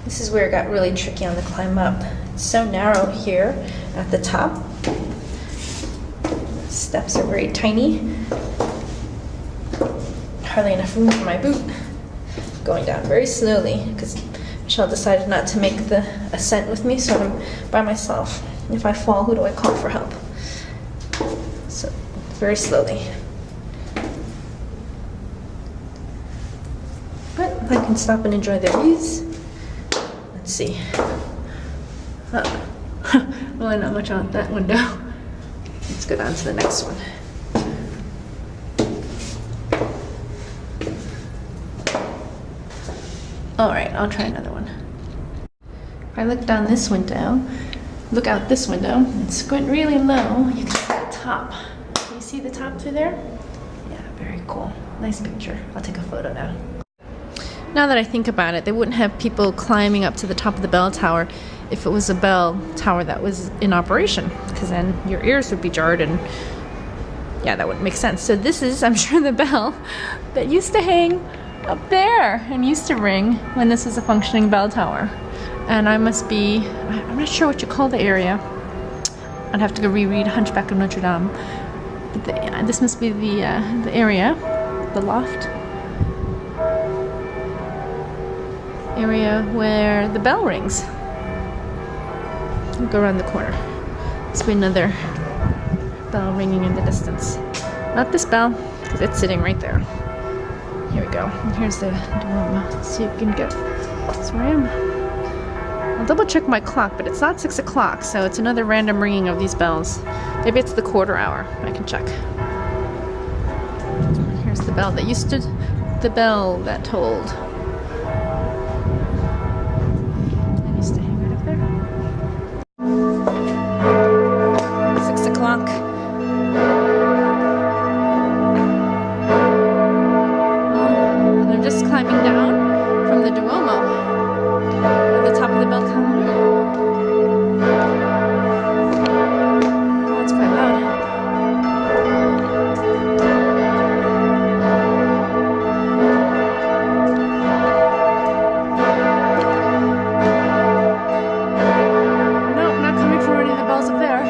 This is where it got really tricky on the climb up. It's so narrow here at the top. Steps are very tiny. Hardly enough room for my boot. Going down very slowly because Michelle decided not to make the ascent with me, so I'm by myself. If I fall, who do I call for help? So, very slowly. But I can stop and enjoy the views. Let's see. Really not much on that window. Let's go down to the next one. All right, I'll try another one. If I look down this window, look out this window, and squint really low, you can see the top. Can you see the top through there? Yeah, very cool. Nice picture. I'll take a photo now. Now that I think about it, they wouldn't have people climbing up to the top of the bell tower if it was a bell tower that was in operation, because then your ears would be jarred and yeah, that wouldn't make sense. So this is, I'm sure, the bell that used to hang up there and used to ring when this was a functioning bell tower. And I'm not sure what you call the area. I'd have to go reread Hunchback of Notre Dame. But this must be the area, the loft area where the bell rings. We'll go around the corner. There's be another bell ringing in the distance. Not this bell, because it's sitting right there. Here we go. And here's the Duomo, so you can get. That's where I am. I'll double check my clock, but it's not 6 o'clock, so it's another random ringing of these bells. Maybe it's the quarter hour. I can check. Here's the bell that used to, the bell that tolled. I used to hang right up there. 6 o'clock. And they're just climbing down from the Duomo. The top of the bell tower. Oh, it's quite loud. Nope, not coming from any of the bells up there.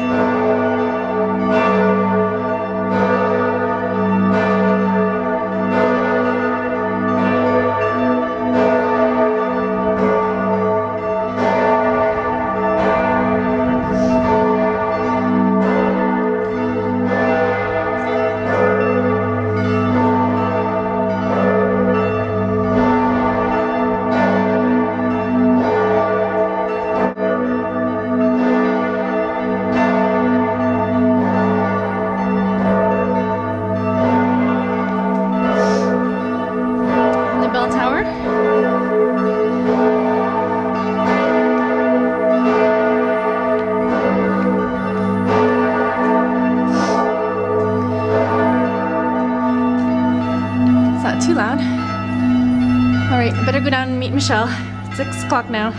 Too loud. All right, I better go down and meet Michelle. It's 6 o'clock now.